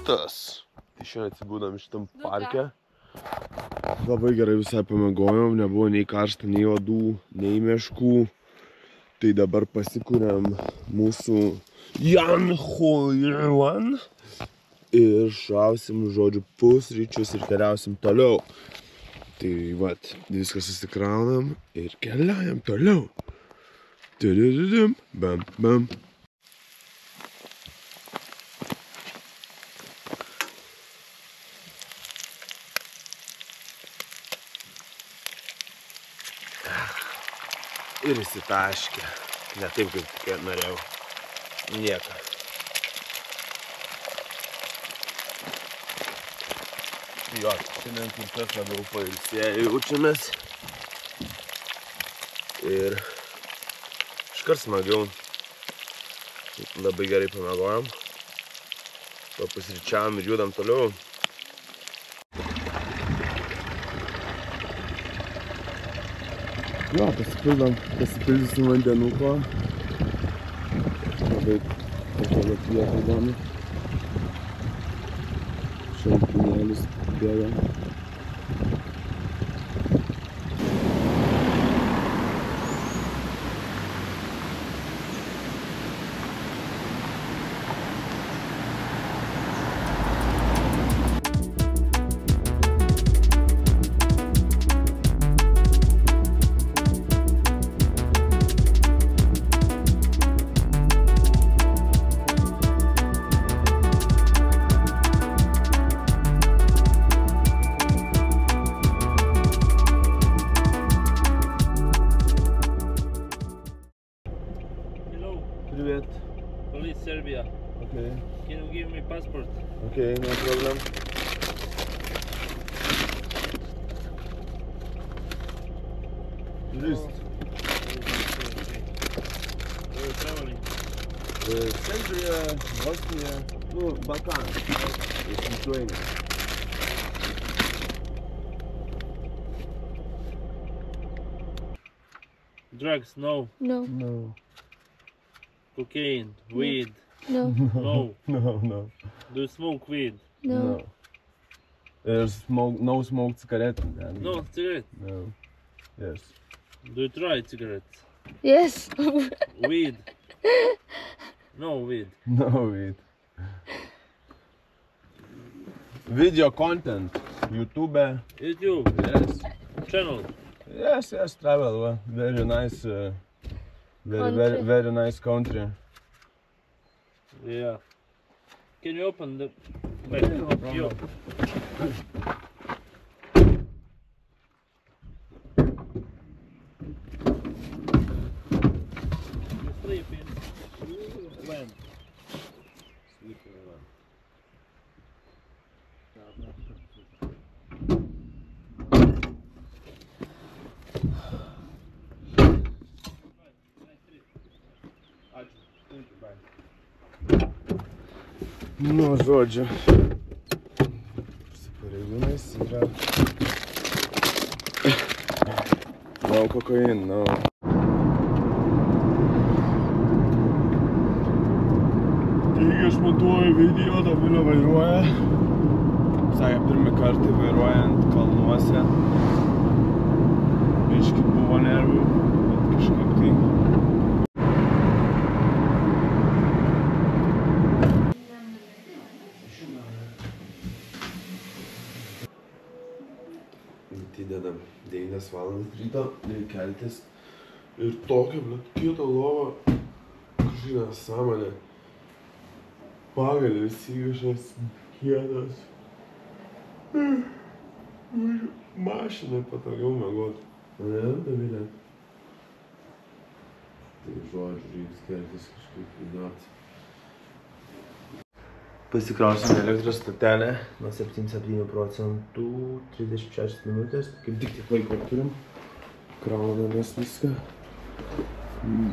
rytas. Tai šiandien atsibūdam šitam parke. Labai gerai visai pamiegojom, nebuvo nei karšta, nei uodų, nei meškų. Tai dabar pasikūrėm mūsų Janhuiruan ir šausim, žodžiu, pusryčius ir keliausim toliau. Tai vat, viską susikraunam ir keliaujam toliau. Bam, bam. Ir įsitaškė. Ne taip, kaip norėjau. Nieko. Jo, šiandien kaip kas labiau pailsėję jaučiamės. Ir iškart smagiau. Labai gerai pamiegojom. Papusryčiavom ir judam toliau. Jo, pasipildysim vandenuko. Labai tokia vieta įdomi. Šaltinėlis bėga. Привет. Police Serbia. Okay. Can you give me passport? Okay, no problem. List. Where are you traveling? Serbia, Bosnia, no, Balkan. It's Lithuania. Drugs? No. No. No. Cocaine? Weed? No. No. No. Do you smoke weed? No. There's no smoked cigarette. No cigarette. No. Yes. Do you try cigarettes? Yes. Weed? No weed. No weed. Video content. YouTube. YouTube? Yes. Channel? Yes, travel. Very nice. Very nice country. Yeah. Can you open the back? No problem. Yo. You sleep in when? Sleep in the Nu, žodžiu, su pareigūnais yra no kokain, no. Taigi aš montuoju video, Dovilė vairuoja. Sakė, pirmi kartai vairuojant kalnuose. Biškį buvo nervų, bet kažkaip tai. Atidedam 9 valandas ryto, reikia keltis ir tokia, blet, kieta lova, kažkaip nesąmonė. Pagalės įgašas, kietas. Mašinai patogiau miegot. Ne, Dovilė? Tai žodžiu, reikia keltis kažkaip įdot. Pasikrausim elektros stotelę nuo 77%, 36 minutės, kaip tik laiko turim. Kraunamės viską.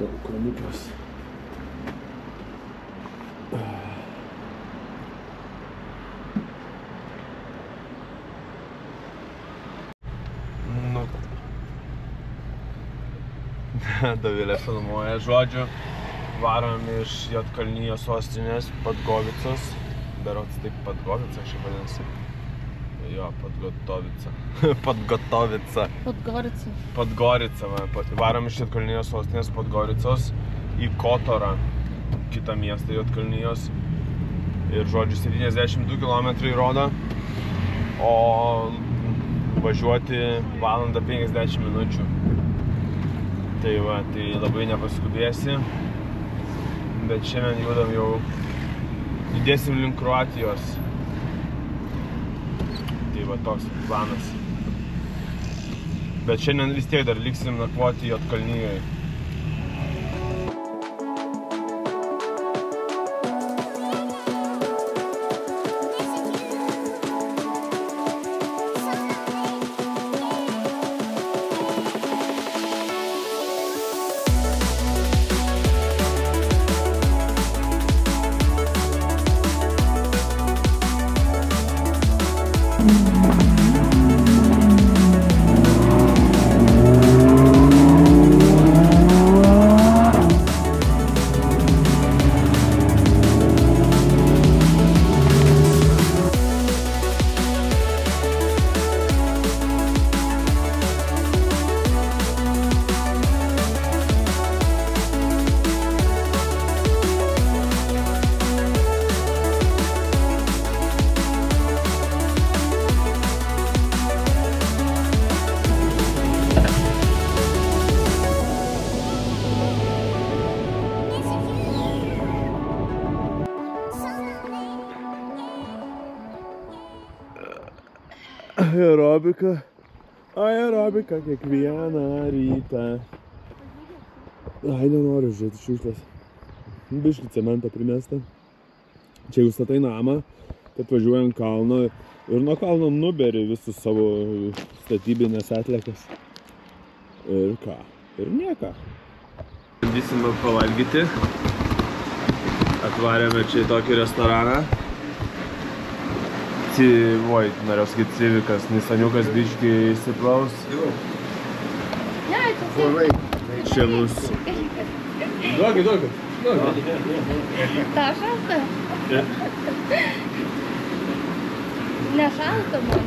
Balkonikas. Nu. Dovilė filmuoja, žodžiu. Varom iš Juodkalnijos sostinės, Podgovicos. berods taip Podgorica šiaip vadinasi. Jo, Podgotovica. Podgotovica. Podgorica. Podgorica, va. Varom iš Juodkalnijos sostinės Podgoricos į Kotorą, kitą miestą Juodkalnijos. Ir žodžiu 72 km rodo, o važiuoti valandą 50 minučių. Tai va, tai labai nepaskubėsi. Bet šiandien judam jau, judėsim link Kroatijos. Tai va toks planas. Bet šiandien vis tiek dar liksim nakvoti Juodkalnijoje. Aerobika kiekvieną rytą. Ai, nenoriu žiūrėti šiukšlės. Biškį cementą primesta. Čia jau statai namą, kad važiuojam kalną ir nuo kalno nuberi visus savo statybinės atliekas. Ir ką? Ir nieko. Bandysime pavalgyti. Atvarėme čia į tokį restoraną. Norėjau sakyti Civikas, Nisaniukas biškį įsiplaus. Čia mus... Duokit. Ta šalta? Nešalta man.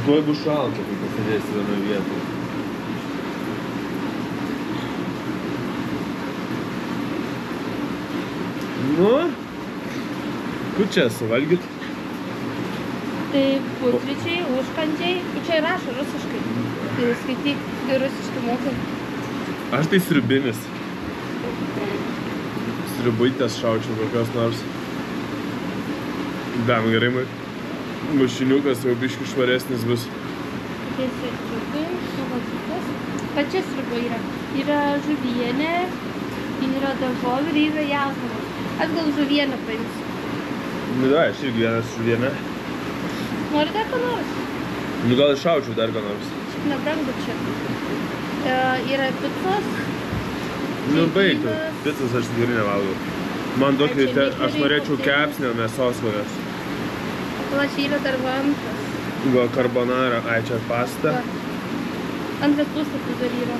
Tuoj bus šalta, kai pasidėsi vienoje vietoje. Nu, kur čia suvalgyt? Tai pusryčiai, užkandžiai. Čia rašo rusiškai. Tai skaityk, tai rusiškai mokai. Aš tai sriubinis. Sriubuitės šaučiau kokios nors. Dam gerai, mašiniukas jau biškį švaresnis bus. Tai sriubai, šalatytas. Pačia sriuba yra. Yra žuvienė, yra daržovė ir yra jautiena. Aš gal žuvienę paimsiu. Nu da, aš irgi vienas žuvienę. Nori dar ką nors? Nu gal iššaučiau dar ką nors. Nebrangu čia. Yra picos. Nu baigtų. Picos aš tikrai nevalgau. Man duokit, aš norėčiau kepsnio mėsos kokios. Va, čia yra dar antras. Gal carbonara, ai čia pasta. Antras puslapis dar yra.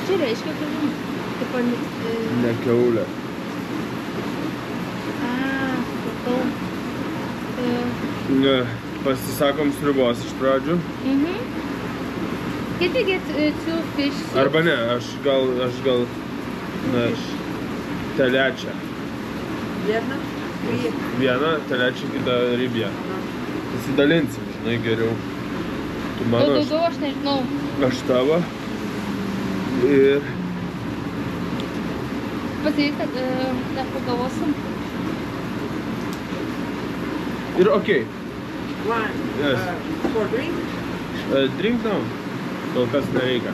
Čia reiškia, kad ne kiaulė. Ne, pasisakom sriubos iš pradžių. Can you get two fish soups? Arba ne, aš gal telečią. Vieną telečią, kitą ribę. Pasidalinsim, žinai, geriau. Tu mano, Daugiau aš nežinau. Aš tavo. Ir... Pasakyk, kad nepagavosim. Ir okei. Wine. Yes. For drink? Drink now. Kol kas nereikia.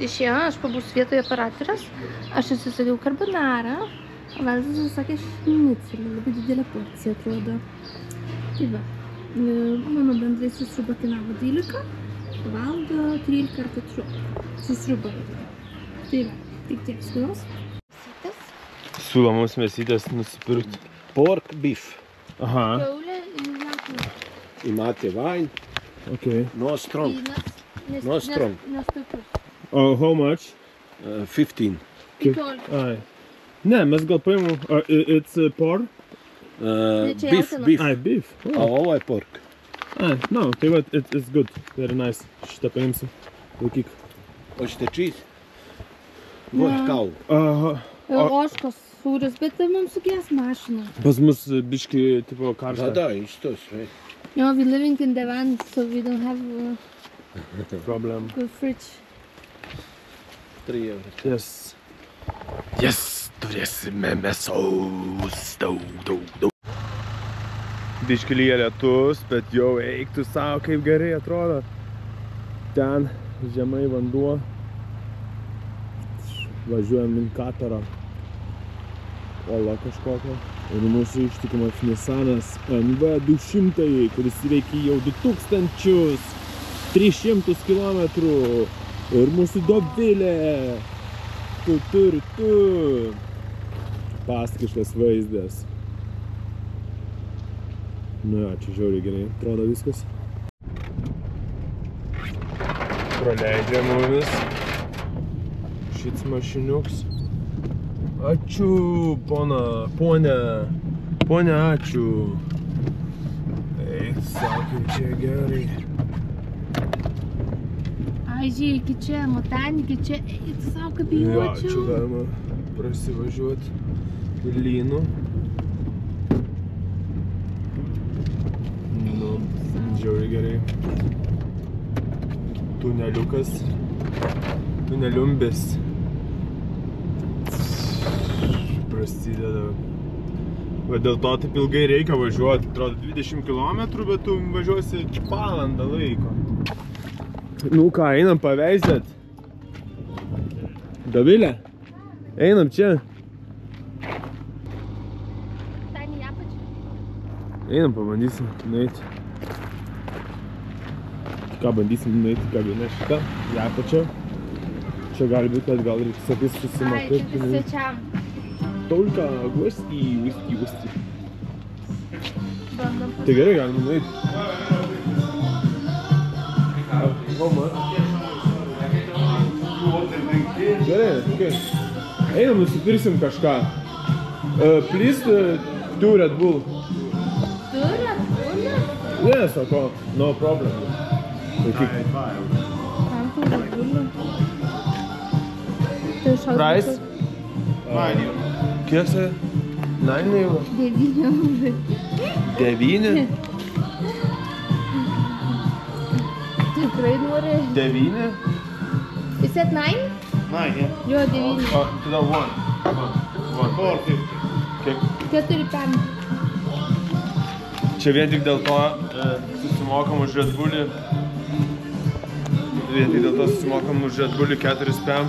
Išėjo, aš pabūsiu vietoje operatorės. Aš užsisakiau carbonarą. O Valdas užsakė šnicelį. Labai didelė porcija atrodo. Tai va. Mano bendrai su sriuba kainavo 12. Valdo 13 ar 14. Su sriuba. Tai va. Tik tiek skaitos. Siūlo mums mėsytės nusipirkti. Pork beef. Aha. Kiaulė ir jautiena. Imate wine, Okay. no strong. Vynas. No strong. Nestaikus. Oh, how much? 15. 15. Ai. Ne, mes gal paimam, it's pork? čia Beef, jautiena. beef. Ai, beef. O ovo je pork. Ai, no, tai va, it's good, very nice. Šitą paimsim. Laikyk. Hoćete cheese? Vot kau. Aha. Oškos sūris, bet tai mums sugės mašina. Pas mus biški, tipo, karšta. Da, isto sve. No, we living in the van, so we don't have Problem. good fridge. 3 euro. Yes. Yes, turėsime mėsos. Daug. Biški lyja lietus, bet jau eik tu savo, kaip gerai atrodo. Ten žemai vanduo. Važiuojam link Kataro. Ola kažkokia. Ir mūsų ištikimas Nissanas NV200, kuris veikia jau 2300 km. Ir mūsų Dovilė. Tu. Paskiškas vaizdas. Nu jo, čia žiauriai gerai atrodo viskas. Praleidžia mumis šits mašiniuks. Ačiū, ponė, ačiū. Eik, sakai, čia gerai. Ai, žiūrėk, iki čia, Motan, iki čia, eik, tu savo, kaip Jo, čia bijočiau. galima prasivažiuoti lynu. Nu, žiauriai gerai. Tuneliumbis. Prasideda. Va dėl to taip ilgai reikia važiuoti. Atrodo 20 km, bet tu važiuosi valandą laiko. Nu ką, einam paveizėt. Dovilė, einam čia. Ten į apačią. Einam, pabandysim nueiti. Ką bandysim nueiti, kabinę šitą, į apačią. Čia gali būti, kad gal reikia sakys Ai, susimokėti. čia tik svečiam. Tolka, gusti. Bandom Tai gerai, galima nueiti. Gerai, okay. Einam, nusipirksim kažką. Please, two Red Bull. Turit, turit. Ne, sako, no problem. Laikyk. Tam tų regulių. Tai šaus. Price? Kiek tai? 9 euro. 9 9? Tikrai nori. 9? Is that 9? 9, yeah. Jo, 9. Tada 1. 450. Kiek? 4 pem. Čia vien tik dėl to susimokam už Red Bullį. Vien tik dėl to susimokam už Red Bullį 4 pem.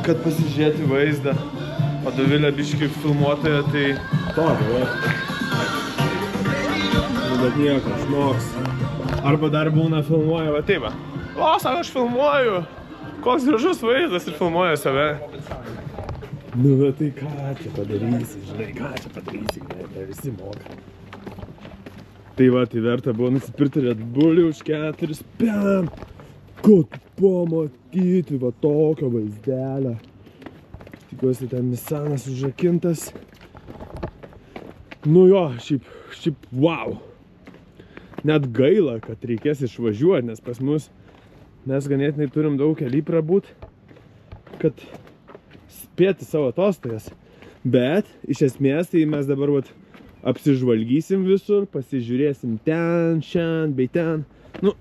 Kad pasižiūrėti vaizdą. O Dovilė biški filmuotoja, tai... Tokia, va. Nu, bet nieko, išmoks. Arba dar būna filmuoja, va taip va. O, sako, aš filmuoju. Koks gražus vaizdas ir filmuoja save. Nu, bet tai ką čia padarysi, žinai, ką čia padarysi, ne visi moka. Tai va, tai verta buvo nusipirkti Red Bullį už 4 pem. Kad pamatyti va tokio vaizdelę. Tikiuosi ten Nissanas užrakintas. Nu jo, šiaip wow. Net gaila, kad reikės išvažiuoti, nes pas mus mes ganėtinai turim daug kely prabūt, kad spėti savo atostogas. Bet iš esmės tai mes dabar vat apsižvalgysim visur, pasižiūrėsim ten, šiandien bei ten. Nu,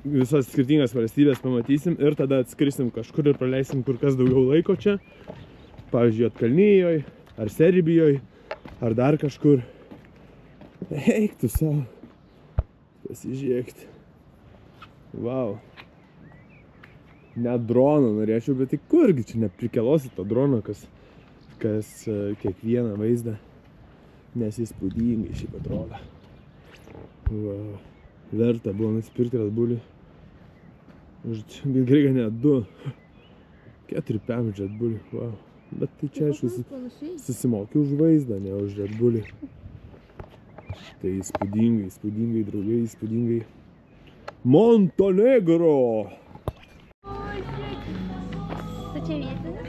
visas skirtingas valstybės pamatysim ir tada atskrisim kažkur ir praleisim kur kas daugiau laiko čia. Pavyzdžiui, Juodkalnijoj, ar Serbijoj, ar dar kažkur. Eik tu savo. Pasižiūrėkit. Vau. Net droną norėčiau, bet tai kurgi čia neprikelosi to drono, kas kiekvieną vaizdą. Nes įspūdingai šiaip atrodo. Vau. Verta buvo nusipirkti Red Bullį. Gerai, kad net 2. 4 pem Red Bullį. Vau. Bet tai čia aišku susimokiu už vaizdą, ne už Red Bullį. Tai įspūdingai, draugai, įspūdingai. Montenegro! čia vietinis?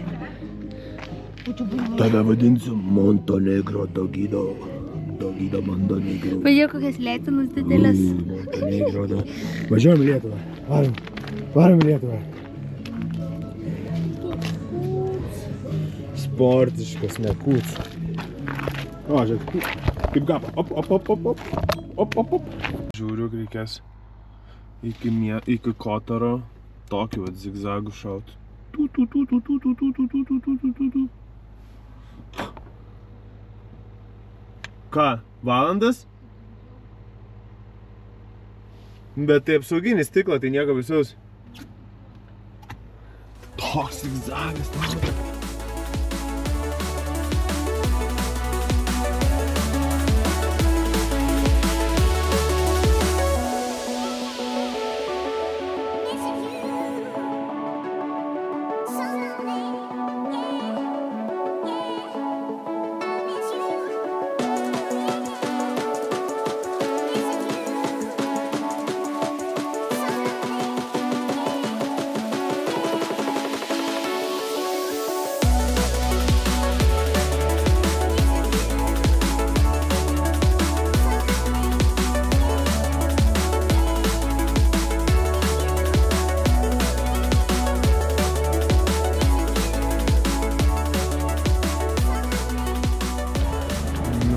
Tave vadinsiu Montenegro Dogido. Dogido Montenegro. Pažiūrėjau, kokias leitinas didelis. Montenegro. Važiuojam į Lietuvą. Varom į Lietuvą. Sportiškas, nekūts. O, žiūrėk, kaip gaba. Op. Žiūriu, reikės iki Kotaro tokį vat zigzagų šaut. Ką, valandas? Bet tai apsauginis stikla, tai nieko visus. Toks zigzagas.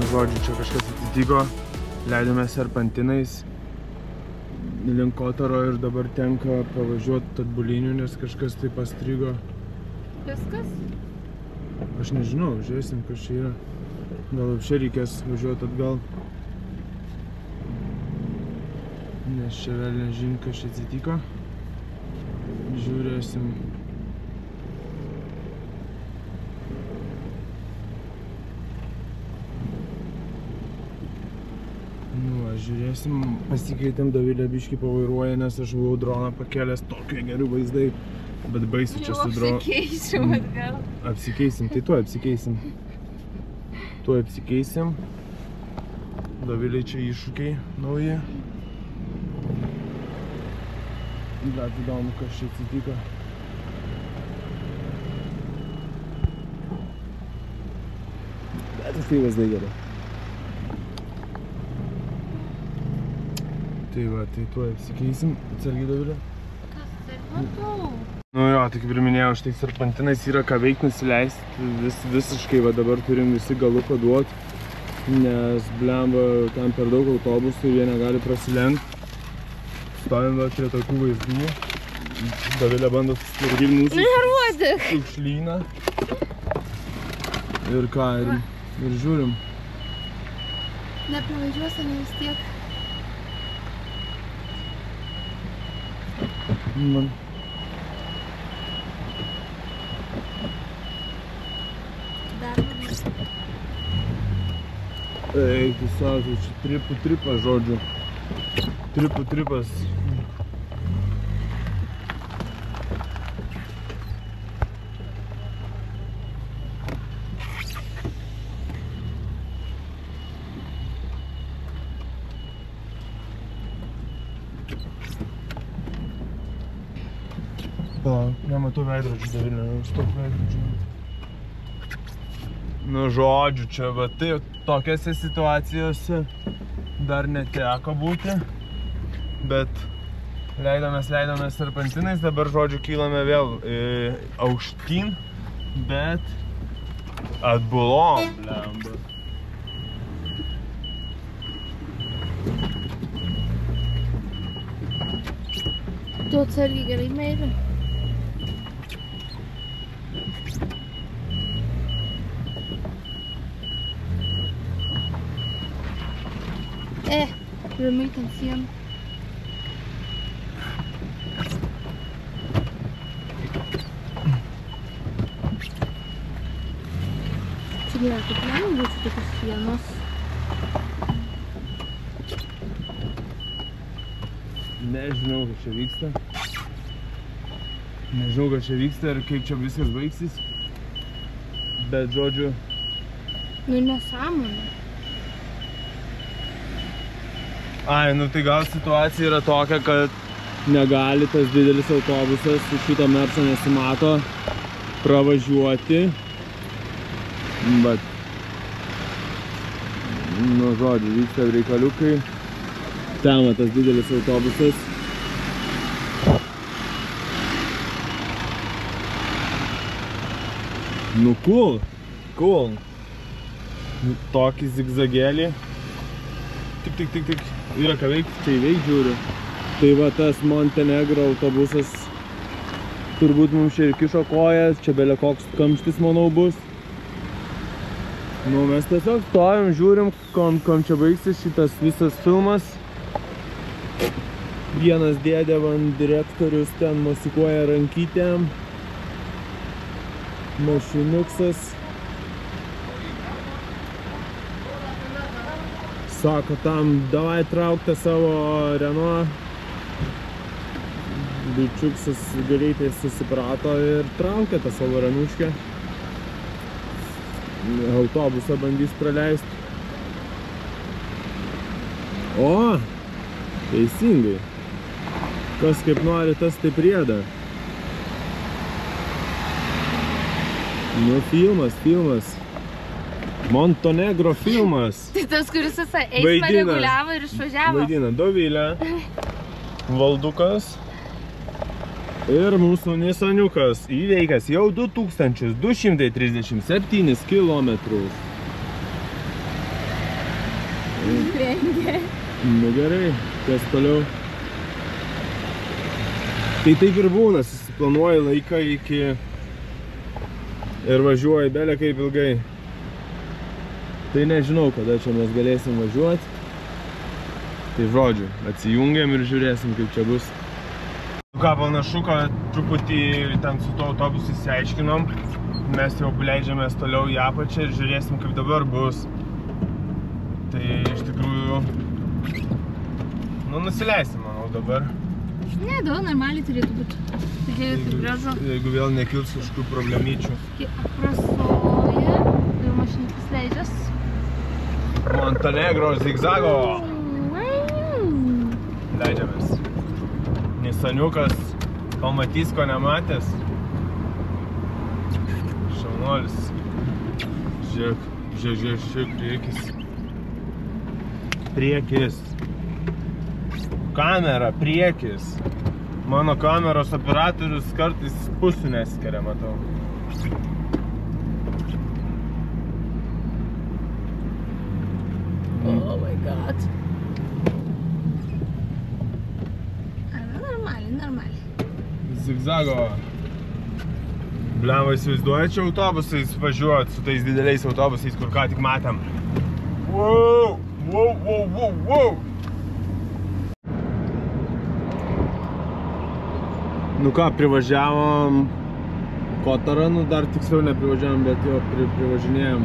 Žodžiu, čia kažkas atsitiko, leidomės serpantinais link Kotaro ir dabar tenka pavažiuoti atbulinių, nes kažkas tai pastrigo. Viskas? Aš nežinau, žiūrėsim, kas čia yra. Gal čia reikės važiuoti atgal. Nes čia vėl nežin, kas čia atsitiko. Žiūrėsim. Žiūrėsim, pasikeitėm, Dovilė biškį pavairuoja, nes aš buvau droną pakėlęs, tokie geri vaizdai, bet baisiu čia su dronu. Apsikeisim atgal. Apsikeisim, tai tuoj apsikeisim. Tuoj apsikeisim. Dovilė čia iššūkiai nauji. Bet įdomu, kas čia atsitiko. Bet už tai vaizdai gerai. Tai va, tai tuoj apsikeisim. Atsargiai, Dovilė. Kas tai matau? Nu jo, tai kaip ir minėjau, šitais serpantinais yra ką veikt nusileisti. Visiškai va dabar turim visi galuką duoti, nes blemba ten per daug autobusų ir jie negali prasilenkt. Stovim va prie tokių vaizdų. Dovilė bando susitvarkyti mūsų šiukšlyną. Ir ką, ir žiūrim. Nepravažiuosime vis tiek. Man. Eik, tu sako, čia tripas, žodžiu. Tripas. Nematau veidrodžių, Dovilė, stok veidrodžių. Nu žodžiu, čia va tai tokiose situacijose dar neteko būti, bet leidomės serpantinais, dabar žodžiu kylame vėl aukštyn, bet atbulom, blemba. Tu atsargiai gerai, meilė. Ramiai ten sieną. Čia gerai, kaip lengva būtų tokios sienos. Nežinau, kas čia vyksta. Ir kaip čia viskas baigsis. Bet, žodžiu... Nu, nesąmonė. Ai, nu tai gal situacija yra tokia, kad negali tas didelis autobusas, iš šito Merso nesimato, pravažiuoti. Bet, nu žodžiu, vyksta reikaliukai. Ten tas didelis autobusas. Nu cool. Tokį zigzagėlį. Tik. Yra ką veikti, čia įveik žiūriu. Tai va tas Montenegro autobusas turbūt mums čia ir kišo kojas, čia belė koks kamštis, manau, bus. Nu, mes tiesiog stovim, žiūrim, kam čia baigsis šitas visas filmas. Vienas dėdė van direktorius ten mosikuoja rankytėm. Mašiniuksas. Sako tam, davai traukti savo Renault. Bičiuksas greitai susiprato ir traukė tą savo Renuškę. Autobusą bandys praleisti. O, teisingai. Kas kaip nori, tas taip rieda. Nu, filmas. Montenegro filmas. Tai tas, kuris visą eismą reguliavo ir išvažiavo. Vaidina Dovilė, Valdukas ir mūsų Nisaniukas. Įveikęs jau 2237 kilometrus. Nu gerai, kas toliau? Tai taip ir būna, susiplanuoji laiką iki ir važiuoji belė kaip ilgai. Tai nežinau, kada čia mes galėsim važiuoti. Tai žodžiu, atsijungiam ir žiūrėsim, kaip čia bus. Nu ką, panašu, kad truputį ten su tuo autobusu įsiaiškinom. Mes jau leidžiamės toliau į apačią ir žiūrėsim, kaip dabar bus. Tai iš tikrųjų, nu nusileisim, manau, dabar. Ne, daug normaliai turėtų būti. Taigi, taip gražu. Jeigu vėl nekils kažkokių problemyčių. Aprasoja, jau mašinikas leidžias. Montenegro zigzago. Leidžiamės. Nisaniukas pamatys, ko nematęs. Šaunuolis. Žiūrėk, priekis. Kamera, priekis. Mano kameros operatorius kartais pusių neskiria, matau. Oh my god. Normaliai. Zigzago. Blemba, įsivaizduoja čia autobusais važiuot su tais dideliais autobusais, kur ką tik matėm. Wow. Nu ką, privažiavom Kotarą, nu dar tiksliau neprivažiavom, bet jo privažinėjom